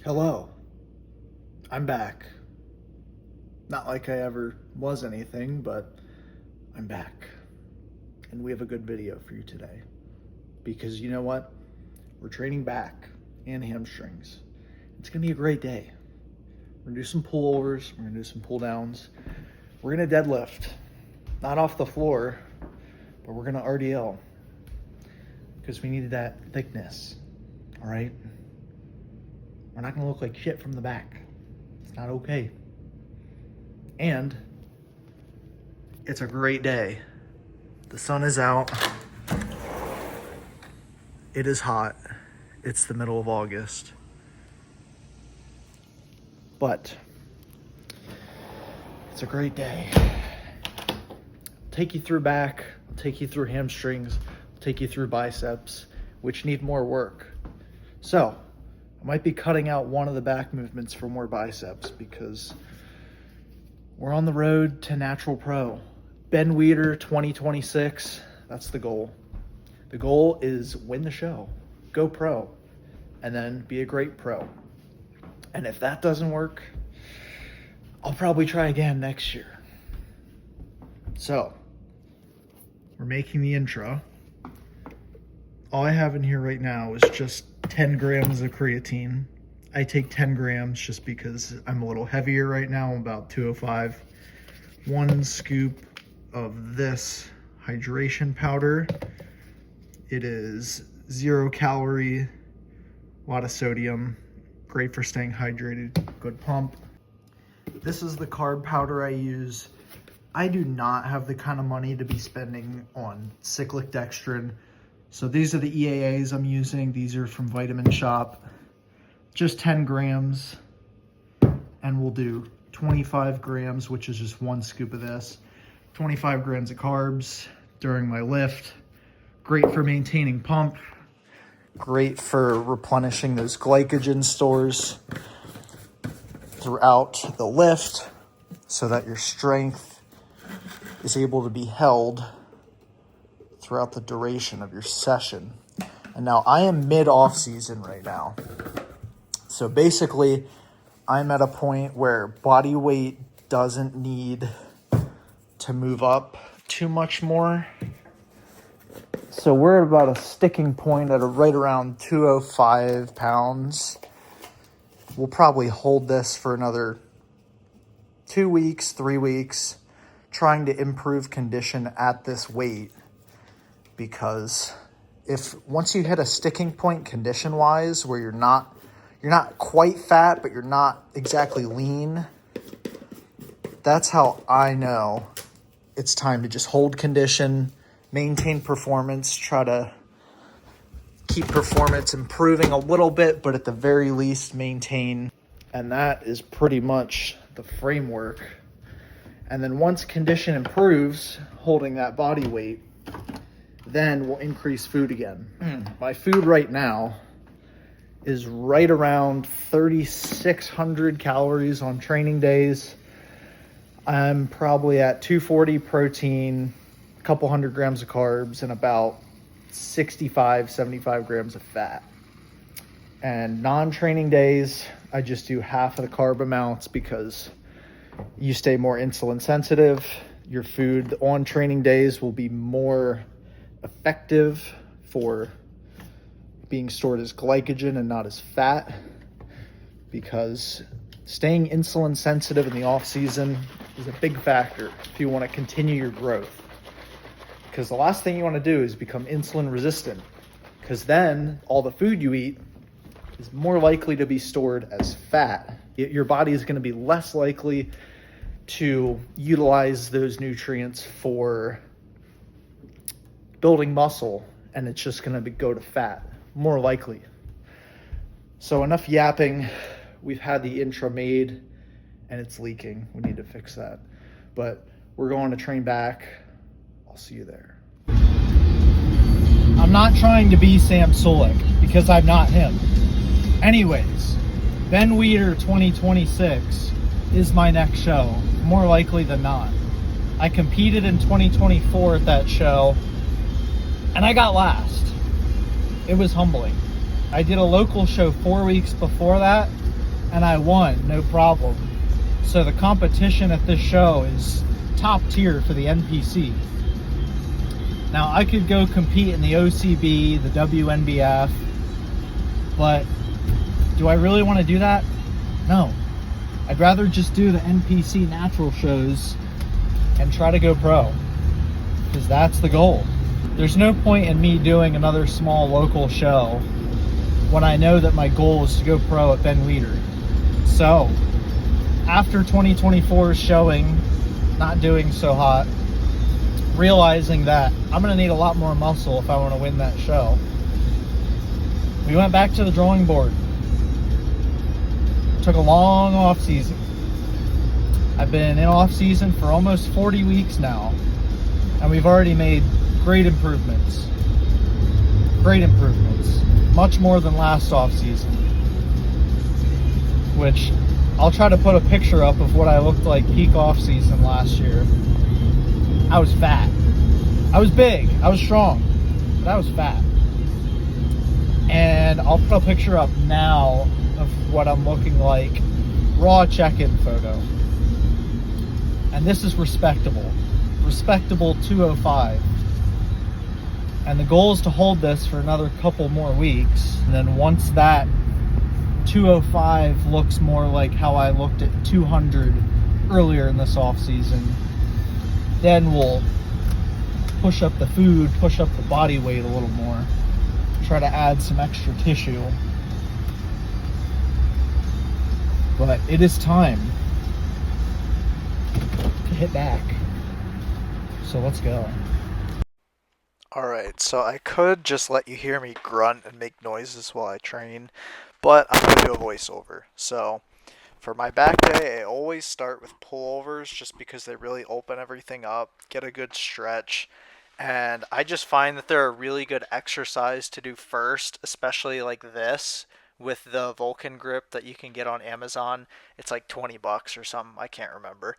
Hello, I'm back. Not like I ever was anything, but I'm back. And we have a good video for you today. Because you know what? We're training back and hamstrings. It's gonna be a great day. We're gonna do some pullovers, we're gonna do some pull downs. We're gonna deadlift, not off the floor, but we're gonna RDL. Because we needed that thickness, all right? We're not gonna look like shit from the back. It's not okay. And it's a great day. The sun is out. It is hot. It's the middle of August. But it's a great day. I'll take you through back, I'll take you through hamstrings, I'll take you through biceps, which need more work. So, I might be cutting out one of the back movements for more biceps because we're on the road to Natural Pro. Ben Weider 2026, that's the goal. The goal is win the show, go pro, and then be a great pro. And if that doesn't work, I'll probably try again next year. So, we're making the intro. All I have in here right now is just 10 grams of creatine. I take 10 grams just because I'm a little heavier right now. I'm about 205. 1 scoop of this hydration powder. It is 0 calorie, a lot of sodium, great for staying hydrated, good pump. This is the carb powder I use. I do not have the kind of money to be spending on cyclic dextrin. So these are the EAAs I'm using. These are from Vitamin Shop. Just 10 grams. And we'll do 25 grams, which is just 1 scoop of this. 25 grams of carbs during my lift. Great for maintaining pump. Great for replenishing those glycogen stores throughout the lift so that your strength is able to be held throughout the duration of your session. And now I am mid-off season right now. So basically, I'm at a point where body weight doesn't need to move up too much more. So we're at about a sticking point at right around 205 pounds. We'll probably hold this for another 2 weeks, 3 weeks, trying to improve condition at this weight. Because if once you hit a sticking point condition wise where you're not quite fat, but you're not exactly lean, that's how I know it's time to just hold condition, maintain performance, try to keep performance improving a little bit, but at the very least maintain. And that is pretty much the framework. And then once condition improves, holding that body weight, then we'll increase food again. My food right now is right around 3,600 calories on training days. I'm probably at 240 protein, a couple hundred grams of carbs, and about 65, 75 grams of fat. And non-training days, I just do half of the carb amounts because you stay more insulin sensitive. Your food on training days will be more effective for being stored as glycogen and not as fat, because staying insulin sensitive in the off season is a big factor if you want to continue your growth. Because the last thing you want to do is become insulin resistant, because then all the food you eat is more likely to be stored as fat. Your body is going to be less likely to utilize those nutrients for building muscle, and it's just going to go to fat, more likely. So enough yapping. We've had the intro made and it's leaking. We need to fix that. But we're going to train back. I'll see you there. I'm not trying to be Sam Sulek because I'm not him. Anyways, Ben Weider 2026 is my next show, more likely than not. I competed in 2024 at that show, and I got last. It was humbling. I did a local show 4 weeks before that, and I won, no problem. So the competition at this show is top tier for the NPC. Now I could go compete in the OCB, the WNBF, but do I really want to do that? No. I'd rather just do the NPC natural shows and try to go pro, because that's the goal. There's no point in me doing another small local show when I know that my goal is to go pro at Ben Weider. So after 2024's showing not doing so hot, realizing that I'm going to need a lot more muscle if I want to win that show, we went back to the drawing board. Took a long off season. I've been in off season for almost 40 weeks now, and we've already made great improvements. Great improvements. Much more than last off season. Which I'll try to put a picture up of what I looked like peak off season last year. I was fat. I was big. I was strong. But I was fat. And I'll put a picture up now of what I'm looking like. Raw check-in photo. And this is respectable. Respectable 205. And the goal is to hold this for another couple more weeks. And then once that 205 looks more like how I looked at 200 earlier in this off season, then we'll push up the food, push up the body weight a little more, try to add some extra tissue. But it is time to hit back. So let's go. Alright, so I could just let you hear me grunt and make noises while I train, but I'm going to do a voiceover. So for my back day, I always start with pullovers just because they really open everything up, get a good stretch, and I just find that they're a really good exercise to do first, especially like this with the Vulcan grip that you can get on Amazon. It's like 20 bucks or something, I can't remember.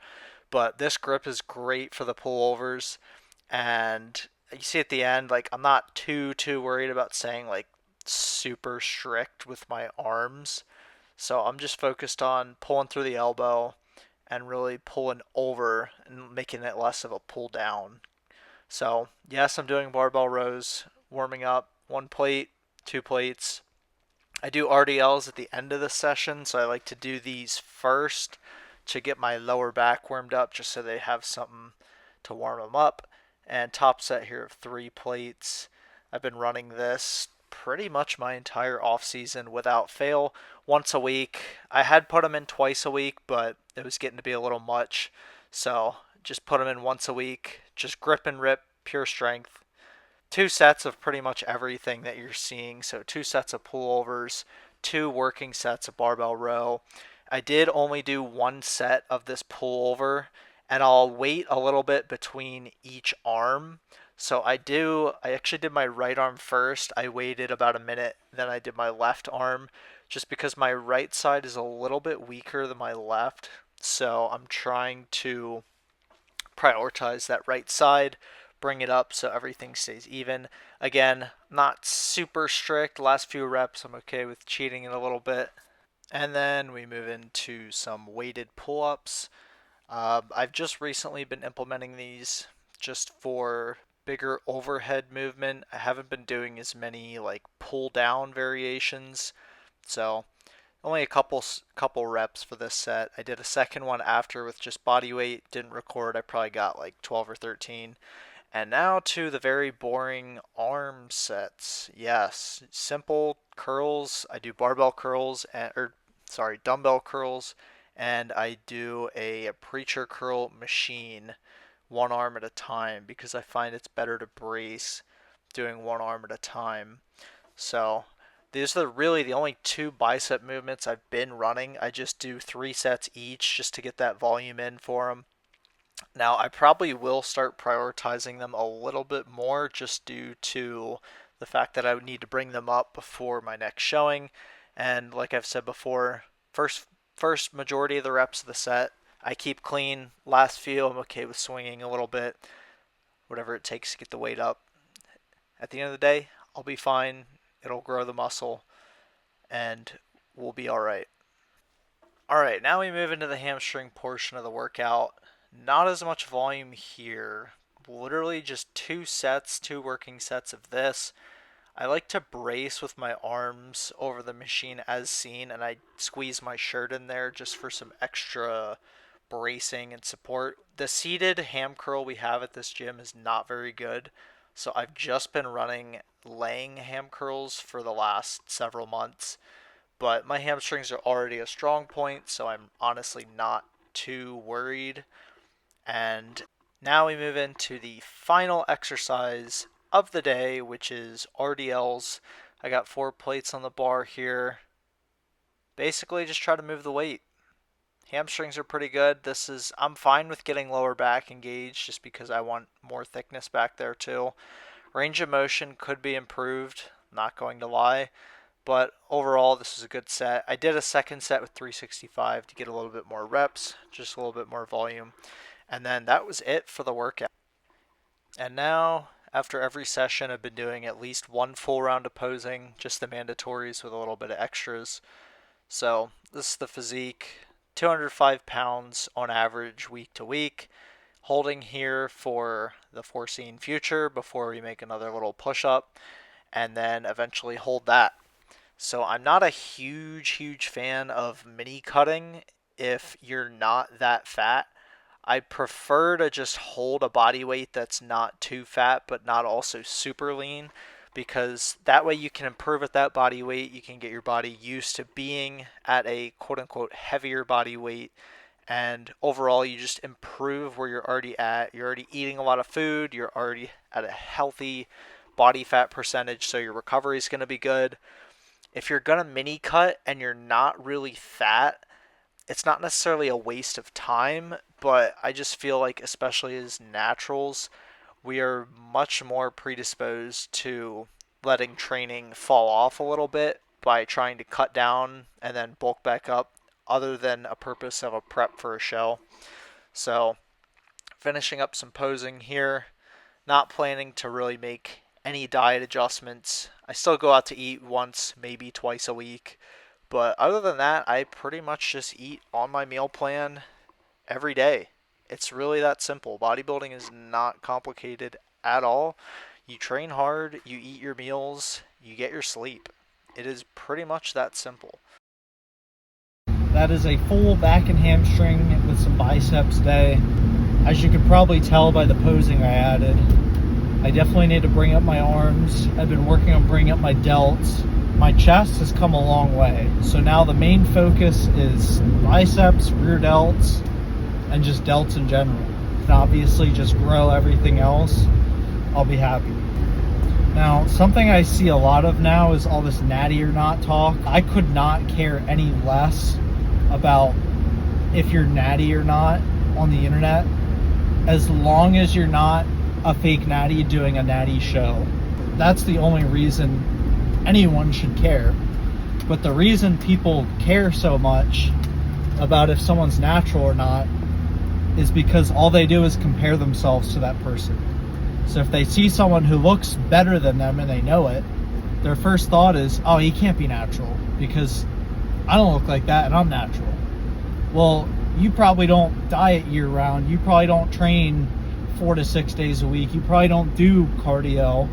But this grip is great for the pullovers, and you see at the end, like, I'm not too worried about saying like super strict with my arms. So I'm just focused on pulling through the elbow and really pulling over and making it less of a pull down. So yes, I'm doing barbell rows, warming up, 1 plate, 2 plates. I do RDLs at the end of the session, so I like to do these first to get my lower back warmed up, just so they have something to warm them up. And top set here of 3 plates. I've been running this pretty much my entire off season without fail, once a week. I had put them in twice a week, but it was getting to be a little much, so just put them in once a week. Just grip and rip, pure strength. 2 sets of pretty much everything that you're seeing. So 2 sets of pullovers, 2 working sets of barbell row. I did only do 1 set of this pullover, and I'll wait a little bit between each arm. So I actually did my right arm first. I waited about a minute, then I did my left arm, just because my right side is a little bit weaker than my left. So I'm trying to prioritize that right side, bring it up so everything stays even. Again, not super strict. Last few reps, I'm okay with cheating it a little bit. And then we move into some weighted pull-ups. I've just recently been implementing these just for bigger overhead movement. I haven't been doing as many like pull down variations, so only a couple reps for this set. I did a second one after with just body weight, didn't record. I probably got like 12 or 13. And now to the very boring arm sets. Yes, simple curls. I do barbell curls dumbbell curls, and I do a preacher curl machine, 1 arm at a time, because I find it's better to brace doing 1 arm at a time. So these are really the only 2 bicep movements I've been running. I just do 3 sets each just to get that volume in for them. Now, I probably will start prioritizing them a little bit more just due to the fact that I would need to bring them up before my next showing. And like I've said before, first majority of the reps of the set, I keep clean. Last few, I'm okay with swinging a little bit, whatever it takes to get the weight up. At the end of the day, I'll be fine. It'll grow the muscle, and we'll be all right. All right, now we move into the hamstring portion of the workout. Not as much volume here. Literally just 2 sets, 2 working sets of this. I like to brace with my arms over the machine as seen, and I squeeze my shirt in there just for some extra bracing and support. The seated ham curl we have at this gym is not very good, so I've just been running laying ham curls for the last several months. But my hamstrings are already a strong point, so I'm honestly not too worried. And now we move into the final exercise of the day, which is RDLs. I got 4 plates on the bar here. Basically just try to move the weight. Hamstrings are pretty good. I'm fine with getting lower back engaged just because I want more thickness back there too. Range of motion could be improved, not going to lie. But overall, this is a good set. I did a second set with 365 to get a little bit more reps, just a little bit more volume. And then that was it for the workout. And now, after every session, I've been doing at least 1 full round of posing, just the mandatories with a little bit of extras. So this is the physique, 205 pounds on average week to week. Holding here for the foreseen future before we make another little push-up, and then eventually hold that. So I'm not a huge fan of mini cutting if you're not that fat. I prefer to just hold a body weight that's not too fat but not also super lean, because that way you can improve at that body weight. You can get your body used to being at a quote-unquote heavier body weight, and overall you just improve where you're already at. You're already eating a lot of food. You're already at a healthy body fat percentage, so your recovery is going to be good. If you're going to mini cut and you're not really fat, it's not necessarily a waste of time, but I just feel like, especially as naturals, we are much more predisposed to letting training fall off a little bit by trying to cut down and then bulk back up, other than a purpose of a prep for a show. So, finishing up some posing here, not planning to really make any diet adjustments. I still go out to eat once, maybe twice a week. But other than that, I pretty much just eat on my meal plan every day. It's really that simple. Bodybuilding is not complicated at all. You train hard, you eat your meals, you get your sleep. It is pretty much that simple. That is a full back and hamstring with some biceps day. As you could probably tell by the posing I added, I definitely need to bring up my arms. I've been working on bringing up my delts. My chest has come a long way. So now the main focus is biceps, rear delts, and just delts in general. And obviously just grow everything else. I'll be happy. Now, something I see a lot of now is all this natty-or-not talk. I could not care any less about if you're natty or not on the internet, as long as you're not a fake natty doing a natty show. That's the only reason anyone should care. But the reason people care so much about if someone's natural or not is because all they do is compare themselves to that person. So if they see someone who looks better than them and they know it, their first thought is, oh, he can't be natural because I don't look like that and I'm natural. Well, you probably don't diet year round. You probably don't train 4 to 6 days a week. You probably don't do cardio.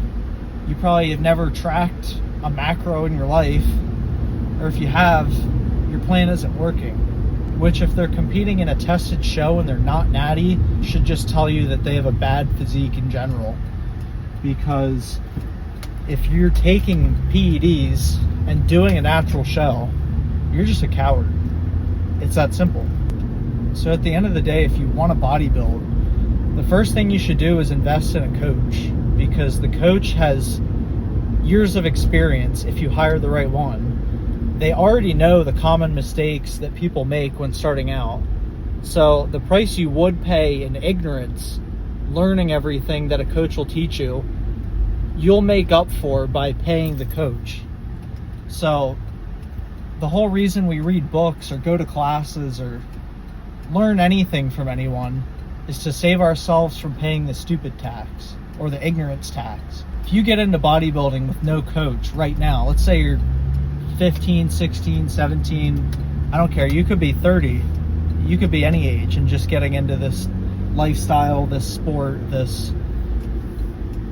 You probably have never tracked a macro in your life. Or if you have, your plan isn't working. Which, if they're competing in a tested show and they're not natty, should just tell you that they have a bad physique in general. Because if you're taking PEDs and doing a natural show, you're just a coward. It's that simple. So at the end of the day, if you want to bodybuild, the first thing you should do is invest in a coach, because the coach has years of experience if you hire the right one. They already know the common mistakes that people make when starting out. So the price you would pay in ignorance, learning everything that a coach will teach you, you'll make up for by paying the coach. So the whole reason we read books or go to classes or learn anything from anyone is to save ourselves from paying the stupid tax or the ignorance tax. If you get into bodybuilding with no coach right now, let's say you're 15, 16, 17, I don't care. You could be 30. You could be any age and just getting into this lifestyle, this sport, this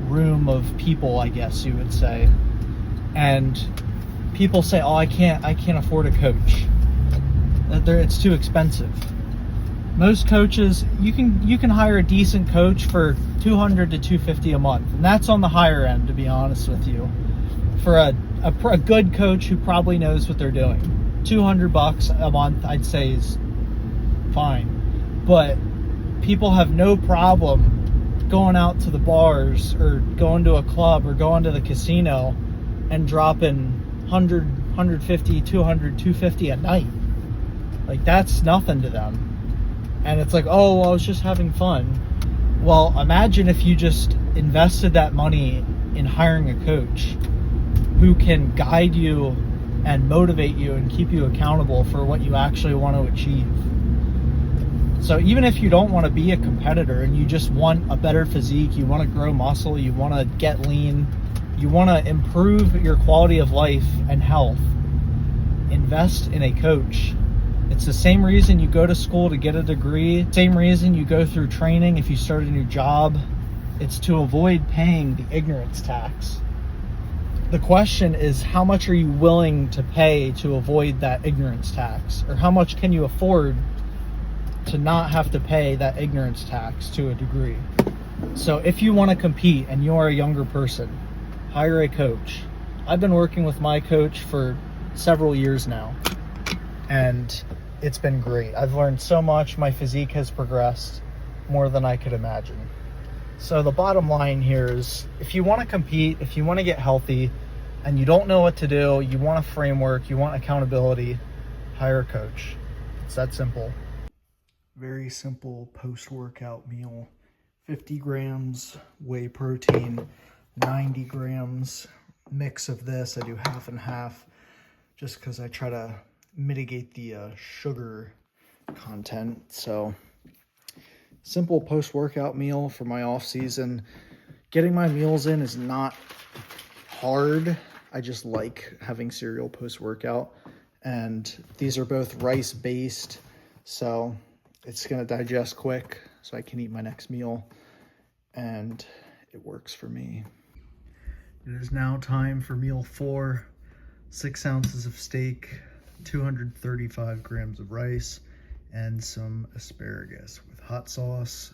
room of people, I guess you would say. And people say, "Oh, I can't afford a coach. It's too expensive." Most coaches, you can hire a decent coach for $200 to $250 a month, and that's on the higher end, to be honest with you. For a good coach who probably knows what they're doing, $200 a month, I'd say, is fine. But people have no problem going out to the bars or going to a club or going to the casino and dropping 100, 150, 200, 250 a night. Like, that's nothing to them. And it's like, oh, well, I was just having fun. Well, imagine if you just invested that money in hiring a coach who can guide you and motivate you and keep you accountable for what you actually want to achieve. So even if you don't want to be a competitor and you just want a better physique, you want to grow muscle, you want to get lean, you want to improve your quality of life and health, invest in a coach. It's the same reason you go to school to get a degree, same reason you go through training if you start a new job. It's to avoid paying the ignorance tax. The question is, how much are you willing to pay to avoid that ignorance tax? Or how much can you afford to not have to pay that ignorance tax to a degree? So if you want to compete and you are a younger person, hire a coach. I've been working with my coach for several years now, and it's been great. I've learned so much. My physique has progressed more than I could imagine. So the bottom line here is, if you want to compete, if you want to get healthy, and you don't know what to do, you want a framework, you want accountability, hire a coach. It's that simple. Very simple post-workout meal. 50 grams whey protein, 90 grams mix of this. I do half and half just because I try to mitigate the sugar content. So simple post-workout meal for my off season. Getting my meals in is not hard. I just like having cereal post-workout, and these are both rice based, so it's going to digest quick so I can eat my next meal, and it works for me. It is now time for meal 4. 6 ounces of steak, 235 grams of rice, and some asparagus with hot sauce,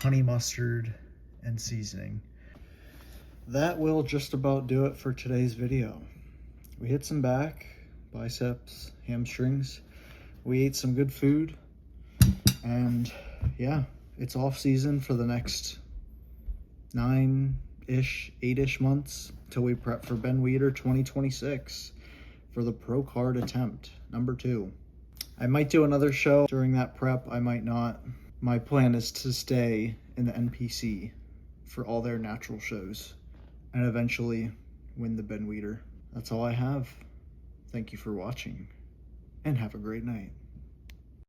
honey mustard, and seasoning. That will just about do it for today's video. We hit some back, biceps, hamstrings. We ate some good food, and yeah, it's off season for the next 9-ish, 8-ish months till we prep for Ben Weider 2026 for the pro card attempt number 2. I might do another show during that prep, I might not. My plan is to stay in the NPC for all their natural shows and eventually win the Ben Weider. That's all I have. Thank you for watching, and have a great night.